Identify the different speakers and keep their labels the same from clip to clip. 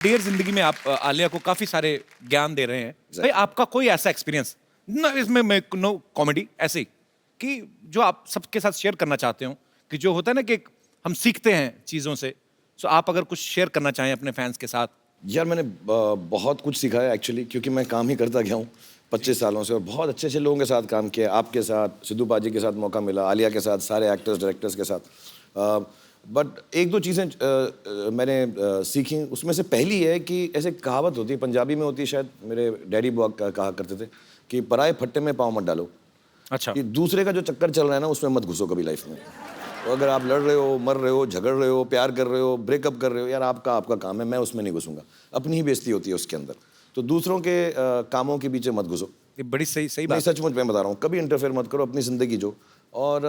Speaker 1: Dear जिंदगी में आप आलिया को काफी सारे ज्ञान दे रहे हैं भाई, आपका कोई ऐसा एक्सपीरियंस ना, इसमें मैं नो कॉमेडी ऐसे ही कि जो आप सबके साथ शेयर करना चाहते हो, कि जो होता है ना कि हम सीखते हैं चीजों से, सो आप अगर कुछ शेयर करना चाहें अपने फैंस के साथ।
Speaker 2: यार मैंने बहुत कुछ सीखा है एक्चुअली, क्योंकि मैं काम ही करता गया हूँ 25 सालों से और बहुत अच्छे अच्छे लोगों के साथ काम किया। आपके साथ, सिद्धू पाजी के साथ मौका मिला, आलिया के साथ, सारे एक्टर्स डायरेक्टर्स के साथ। बट एक दो चीज़ें मैंने सीखी। उसमें से पहली है कि ऐसे कहावत होती है, पंजाबी में होती है शायद, मेरे डैडी बुआ कहा करते थे कि पराए फट्टे में पाँव मत डालो।
Speaker 1: अच्छा।
Speaker 2: कि दूसरे का जो चक्कर चल रहा है ना, उसमें मत घुसो कभी लाइफ में। तो अगर आप लड़ रहे हो, मर रहे हो, झगड़ रहे हो, प्यार कर रहे हो, ब्रेकअप कर रहे हो, यार आपका काम है, मैं उसमें नहीं घुसूंगा। अपनी ही बेइज्जती होती है उसके अंदर। तो दूसरों के कामों के पीछे मत घुसो।
Speaker 1: ये बड़ी सही
Speaker 2: मैं
Speaker 1: बात।
Speaker 2: सचमुच में बता रहा हूँ, कभी इंटरफेयर मत करो, अपनी जिंदगी जो, और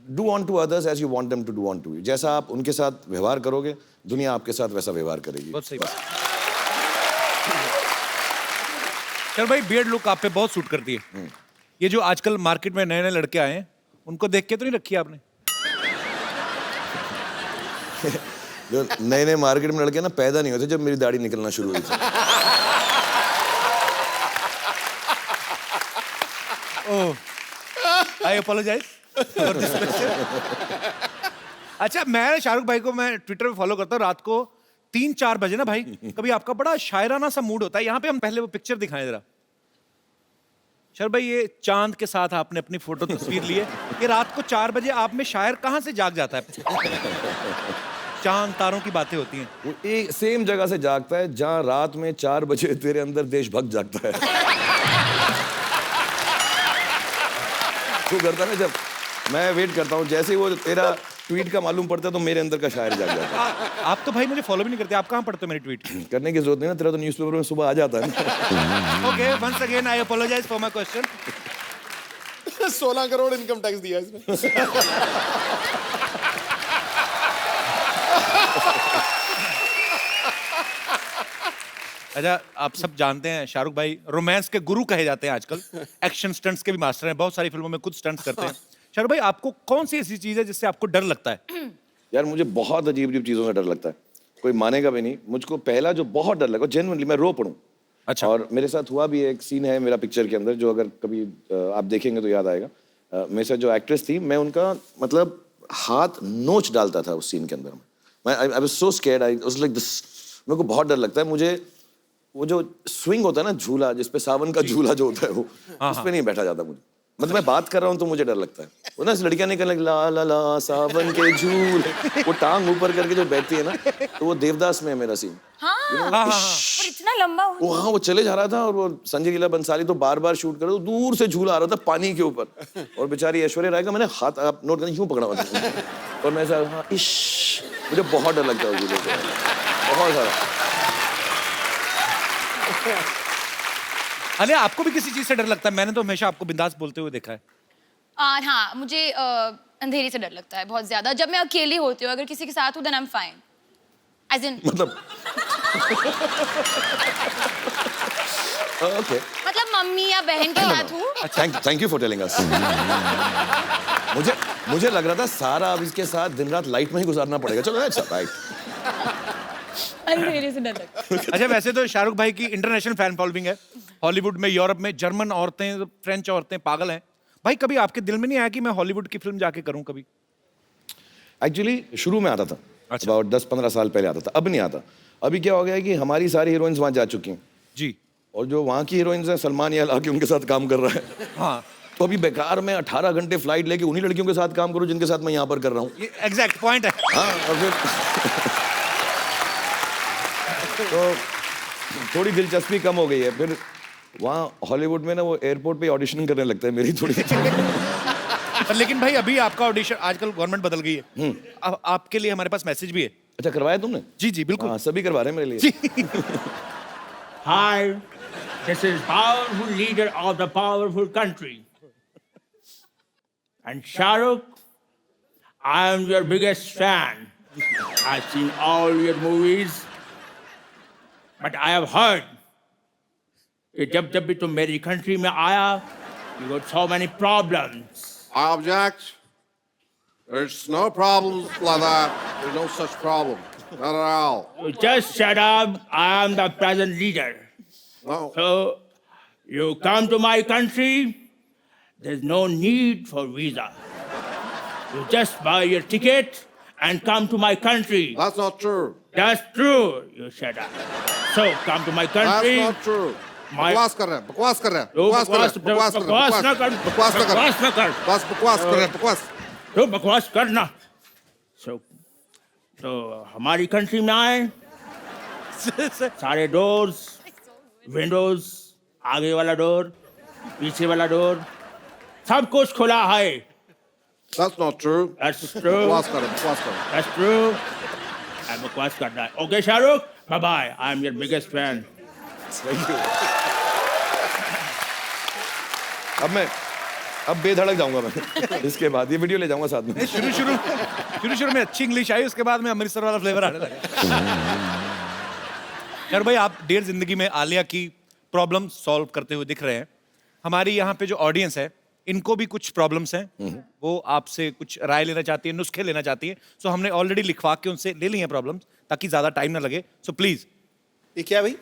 Speaker 2: do on to others as you want them to do on to you. जैसा आप उनके साथ व्यवहार करोगे, दुनिया आपके साथ वैसा व्यवहार करेगी।
Speaker 1: बहुत सही बात। चल भाई, बियर्ड लुक आप पे बहुत सूट करती है। ये जो आजकल मार्केट में नए नए लड़के आए हैं, उनको देख के तो नहीं रखी आपने?
Speaker 2: जो नए नए मार्केट में लड़के ना पैदा नहीं होते जब मेरी दाढ़ी निकलना शुरू हुई थी।
Speaker 1: आई अपोलोजाइज फॉर दिस क्वेश्चन। अच्छा, मैं शाहरुख भाई को मैं ट्विटर पे फॉलो करता हूँ। रात को 3-4 बजे ना भाई, कभी आपका बड़ा शायराना सा मूड होता है। यहाँ पे हम पहले वो पिक्चर दिखाएं जरा। शर भाई, ये चांद के साथ आपने अपनी फोटो तस्वीर ली है। ये रात को 4 बजे आप में शायर कहाँ से जाग जाता है? चांद तारों की बातें होती हैं।
Speaker 2: वो एक सेम जगह से जागता है जहाँ रात में 4 बजे तेरे अंदर देशभक्त जागता है। तू करता ना, जब मैं वेट करता हूँ, जैसे ही वो तेरा ट्वीट का मालूम पड़ता है तो मेरे अंदर का शायर जाग जाता है।
Speaker 1: आप तो भाई मुझे फॉलो भी नहीं करते, आप कहाँ पढ़ते हो मेरे ट्वीट?
Speaker 2: करने की जरूरत नहीं ना, तेरा तो न्यूज़पेपर में सुबह आ जाता है ना।
Speaker 1: Okay, once again I apologise for my question.
Speaker 3: 16 crore income tax दिया इसने।
Speaker 1: अच्छा, आप सब जानते हैं शाहरुख भाई रोमांस के गुरु कहे जाते हैं आजकल। एक्शन स्टंट्स के भी मास्टर हैं, बहुत सारी फिल्मों में खुद स्टंट्स करते हैं। शाहरुख भाई, आपको कौन सी ऐसी चीज है जिससे आपको डर लगता है?
Speaker 2: यार मुझे बहुत अजीब अजीब चीज़ों से डर लगता है, कोई मानेगा भी नहीं। मुझको पहला जो बहुत डर लगा, जेन्युइनली मैं रो पड़ूं।
Speaker 1: अच्छा।
Speaker 2: और मेरे साथ हुआ भी है, एक सीन है मेरा पिक्चर के अंदर जो अगर कभी आप देखेंगे तो याद आएगा। मेरे साथ जो एक्ट्रेस थी, मैं उनका मतलब हाथ नोच डालता था उस सीन के अंदर। मैं I was so scared, I was like this. मेरे को बहुत डर लगता है। मुझे वो जो स्विंग होता है ना, झूला जिसपे सावन का झूला जो होता है, वो उस पे नहीं बैठा जाता मुझे। मतलब मैं बात कर रहा हूँ तो मुझे डर लगता है। वो ना लड़कियां निकल ला ला ला सावन के झूले, वो टांग ऊपर करके जो बैठती है ना, तो वो देवदास में है मेरा सीन।
Speaker 4: और इतना लंबा हो।
Speaker 2: वो हाँ, वो चले जा रहा था और वो संजय लीला बंसाली तो बार बार शूट कर रहे, तो दूर से झूला आ रहा था पानी के ऊपर, और बेचारी ऐश्वर्या राय का मैंने हाथ, आप नोट करना, यूं पकड़ा हुआ था और मैं ऐसा, हाँ इश, मुझे बहुत डर लगता है झूले से, बहुत सारा।
Speaker 1: अलिया, आपको भी किसी चीज से डर लगता है? मैंने तो हमेशा आपको बिंदास बोलते हुए देखा है।
Speaker 4: हाँ, मुझे अंधेरे से डर लगता है बहुत ज्यादा। जब मैं अकेली होती हूँ, अगर किसी के साथ हूँ then I am fine. As in
Speaker 2: मतलब ओके,
Speaker 4: मतलब मम्मी या बहन के साथ हूँ।
Speaker 2: Thank you for telling us. मुझे लग रहा था सारा अब इसके साथ दिन रात लाइट में ही गुजारना पड़ेगा। चलो अच्छा, राइट।
Speaker 4: अंधेरे से डर लगता है।
Speaker 1: अच्छा, वैसे तो शाहरुख भाई की इंटरनेशनल फैन फॉलोइंग है। हॉलीवुड में, यूरोप में, जर्मन औरतें, फ्रेंच औरतें पागल हैं। भाई, कभी आपके दिल में नहीं आया कि मैं हॉलीवुड की फिल्म जाके करूं कभी?
Speaker 2: एक्चुअली शुरू में आता था।
Speaker 1: अच्छा।
Speaker 2: about 10-15 साल पहले आता था, अब नहीं आता। अभी क्या हो गया है कि हमारी सारी हीरोइंस वहाँ जा चुकी हैं
Speaker 1: जी।
Speaker 2: और जो वहाँ की हीरोइंस हैं, सलमान या आके उनके साथ काम कर रहा है।
Speaker 1: हाँ,
Speaker 2: तो अभी बेकार में 18 घंटे फ्लाइट लेके उन्हीं लड़कियों के साथ काम करूं जिनके साथ मैं यहाँ पर कर रहा हूँ।
Speaker 1: ये एग्जैक्ट पॉइंट है।
Speaker 2: हाँ, और फिर तो थोड़ी दिलचस्पी कम हो गई है। फिर वहाँ हॉलीवुड में ना वो एयरपोर्ट पे ऑडिशन करने लगता है मेरी थोड़ी।
Speaker 1: पर लेकिन भाई, अभी आपका ऑडिशन, आजकल गवर्नमेंट बदल गई है। अब आपके लिए हमारे पास मैसेज भी है।
Speaker 2: अच्छा, करवाया तुमने?
Speaker 1: जी जी बिल्कुल।
Speaker 2: हाँ, सभी करवा रहे हैं मेरे लिए।
Speaker 5: Hi, this is powerful leader of the powerful country. And Shahrukh, I am your biggest fan. I've seen all your movies. But I have heard कि जब भी तुम मेरी country में आया, you got so many problems.
Speaker 3: I object. There's no problems like that. There's no such problem. No.
Speaker 5: You just shut up. I am the present leader.
Speaker 3: No.
Speaker 5: So, you come to my country, there's no need for visa. You just buy your ticket and come to my country.
Speaker 3: That's not true.
Speaker 5: That's true. You shut up. So, come to my
Speaker 3: That's
Speaker 5: country.
Speaker 3: not true.
Speaker 5: My-
Speaker 3: बकवास कर रहे हैं बकवास कर रहे हैं
Speaker 5: तू
Speaker 3: बकवास कर रहे हैं बकवास कर रहे हैं
Speaker 5: बकवास ना कर
Speaker 3: बकवास ना कर
Speaker 5: बकवास ना कर
Speaker 3: बस बकवास कर रहे हैं बकवास
Speaker 5: तो बकवास करना तो हमारी कंट्री में आए सारे डोर्स विंडोज आगे वाला डोर पीछे वाला डोर सब कुछ खुला है
Speaker 3: That's not true.
Speaker 5: That's true.
Speaker 3: बकवास कर रहे हैं बकवास कर रहे हैं
Speaker 5: That's true. I बकवास करना है okay Shahrukh bye bye I am your biggest fan
Speaker 2: Thank you. अब बेधड़क जाऊंगा मैं इसके बाद ये वीडियो ले जाऊंगा साथ में।
Speaker 1: शुरू में अच्छी इंग्लिश आई, उसके बाद में अमृतसर वाला फ्लेवर आने लगा। यार भाई, आप डेढ़ जिंदगी में आलिया की प्रॉब्लम सॉल्व करते हुए दिख रहे हैं। हमारी यहाँ पे जो ऑडियंस है, इनको भी कुछ प्रॉब्लम्स हैं, वो आपसे कुछ राय लेना चाहती है, नुस्खे लेना चाहती है। सो हमने ऑलरेडी लिखवा के उनसे ले ली हैं प्रॉब्लम्स, ताकि ज्यादा टाइम ना लगे। सो प्लीज,
Speaker 3: ये क्या भाई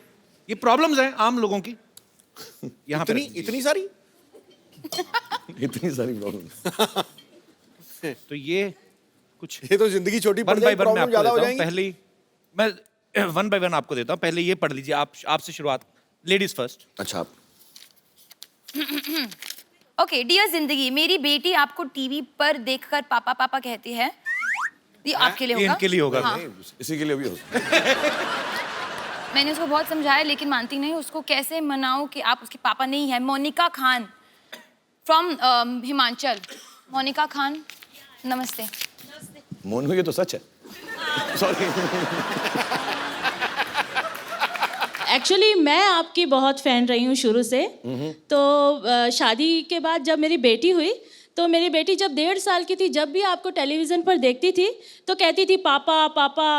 Speaker 1: ये प्रॉब्लम्स हैं आम लोगों की यहाँ पे।
Speaker 3: इतनी सारी
Speaker 2: इतनी सारी प्रॉब्लम।
Speaker 1: तो ये कुछ
Speaker 3: ये तो जिंदगी छोटी पड़
Speaker 1: वन बाय
Speaker 3: जाएगी
Speaker 1: वन मैं
Speaker 3: प्रॉब्लम
Speaker 1: आपको
Speaker 3: ज्यादा हो
Speaker 1: देता हूँ।
Speaker 3: जाएंगी
Speaker 1: पहले मैं वन बाय वन आपको देता हूँ। पहले ये पढ़ लीजिए आप, आपसे शुरुआत। Ladies first.
Speaker 2: अच्छा आप
Speaker 4: ओके डियर जिंदगी, मेरी बेटी आपको टीवी पर देखकर पापा पापा कहती है। ये आपके लिए
Speaker 1: ये
Speaker 4: होगा।
Speaker 1: इनके लिए होगा।
Speaker 4: हाँ।
Speaker 2: इसी के लिए भी हो सकता है।
Speaker 4: मैंने उसको बहुत समझाया लेकिन मानती नहीं। उसको कैसे मनाऊं कि आप उसके पापा नहीं है। मोनिका खान फ्रॉम हिमाचल। मोनिका खान नमस्ते।
Speaker 2: मोनू ये तो सच है। सॉरी।
Speaker 6: एक्चुअली मैं आपकी बहुत फ़ैन रही हूँ शुरू से। तो शादी के बाद जब मेरी बेटी हुई तो मेरी बेटी जब 1.5 साल की थी, जब भी आपको टेलीविज़न पर देखती थी तो कहती थी पापा पापा।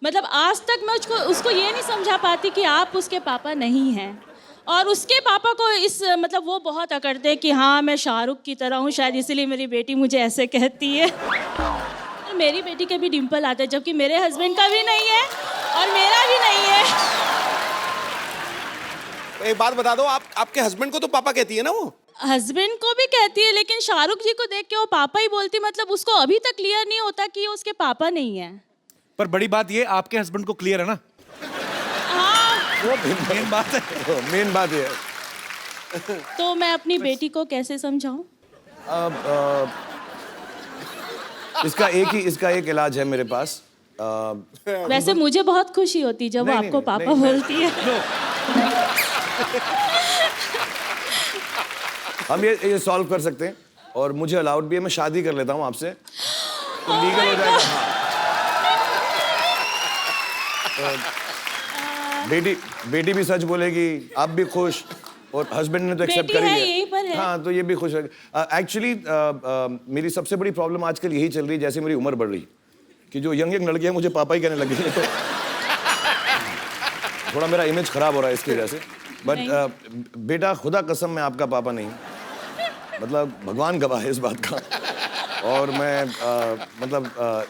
Speaker 6: मतलब आज तक मैं उसको ये नहीं समझा पाती कि आप उसके पापा नहीं हैं। और उसके पापा को इस मतलब वो बहुत अकड़ते हैं कि हाँ मैं शाहरुख की तरह हूँ, शायद इसीलिए मेरी बेटी मुझे ऐसे कहती है। और मेरी बेटी के भी डिम्पल आते हैं, जबकि मेरे हस्बैंड का भी नहीं है और मेरा भी नहीं है।
Speaker 3: एक बात बता दो, आपके हस्बैंड को तो पापा कहती है ना वो?
Speaker 6: हस्बैंड को भी कहती है, लेकिन शाहरुख जी को देख के वो पापा ही बोलती। मतलब उसको अभी तक क्लियर नहीं होता कि वो उसके पापा नहीं है।
Speaker 1: पर बड़ी बात ये, आपके हस्बैंड को क्लियर है ना?
Speaker 6: हाँ।
Speaker 1: वो मेन बात है।
Speaker 2: मेन बात ये है।
Speaker 6: तो मैं अपनी बेटी को कैसे समझाऊं?
Speaker 2: अब इसका एक इलाज है मेरे पास।
Speaker 6: वैसे मुझे बहुत खुशी होती जब वो
Speaker 2: नहीं,
Speaker 6: आपको
Speaker 2: नहीं,
Speaker 6: पापा
Speaker 2: नहीं,
Speaker 6: बोलती है।
Speaker 2: हम ये सॉल्व कर सकते हैं और मुझे अलाउड भी है। मैं शादी कर लेता हूँ आपसे, तो लीगल हो जाएगा। हाँ। तो बेटी भी सच बोलेगी, आप भी खुश, और हस्बैंड ने तो एक्सेप्ट
Speaker 6: बेटी
Speaker 2: कर ही
Speaker 6: है,
Speaker 2: लिया।
Speaker 6: यहीं पर है।
Speaker 2: हाँ, तो ये भी खुश है। एक्चुअली मेरी सबसे बड़ी प्रॉब्लम आजकल यही चल रही है, जैसे मेरी उम्र बढ़ रही है, कि जो यंग लड़कियां मुझे पापा ही कहने लगी हैं। तो थोड़ा मेरा इमेज खराब हो रहा है इसकी वजह से। बट बेटा, खुदा कसम मैं आपका पापा नहीं हूँ। मतलब भगवान गवाह है इस बात का। और मैं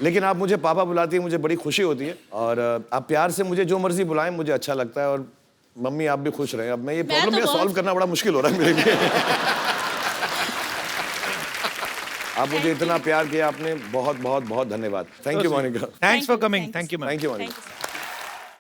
Speaker 2: लेकिन आप मुझे पापा बुलाती है, मुझे बड़ी खुशी होती है। और आप प्यार से मुझे जो मर्जी बुलाएं, मुझे अच्छा लगता है। और मम्मी आप भी खुश रहें। अब मैं ये प्रॉब्लम ये सॉल्व करना बड़ा मुश्किल हो रहा है मेरे लिए। आप मुझे इतना प्यार किया आपने, बहुत बहुत बहुत धन्यवाद। Thank you Monica.
Speaker 1: Thanks for coming. Thank you ma'am.
Speaker 2: Thank you Monika.